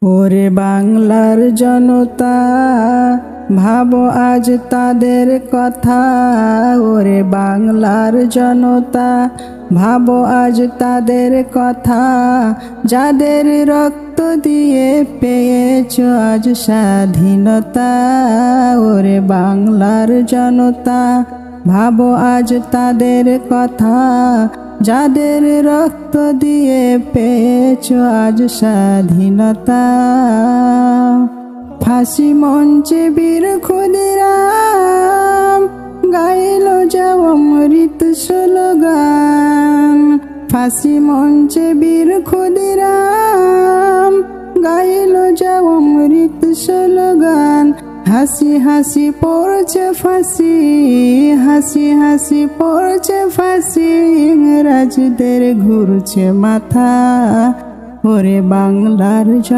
ওরে বাংলার জনতা, ভাবো আজ তাদের কথা। ওরে বাংলার জনতা, ভাবো আজ তাদের কথা। যাদের রক্ত দিয়ে পেয়েছ আজ স্বাধীনতা। ওরে বাংলার জনতা, ভাবো আজ তাদের কথা। যাদের রক্ত দিয়ে পেয়েছ আজ স্বাধীনতা। ফাঁসি মঞ্চে বীর ক্ষুদিরাম গাইল যে অমৃত স্লোগান। ফাঁসি মঞ্চে বীর ক্ষুদিরাম গাইল যে অমৃত স্লোগান। হাসি হাসি পড়ছে ফাঁসি, হাসি হাসি পড়ছে ফাঁসি, ইংরেজদের ঘুরছে মাথা। ওরে বাংলার জন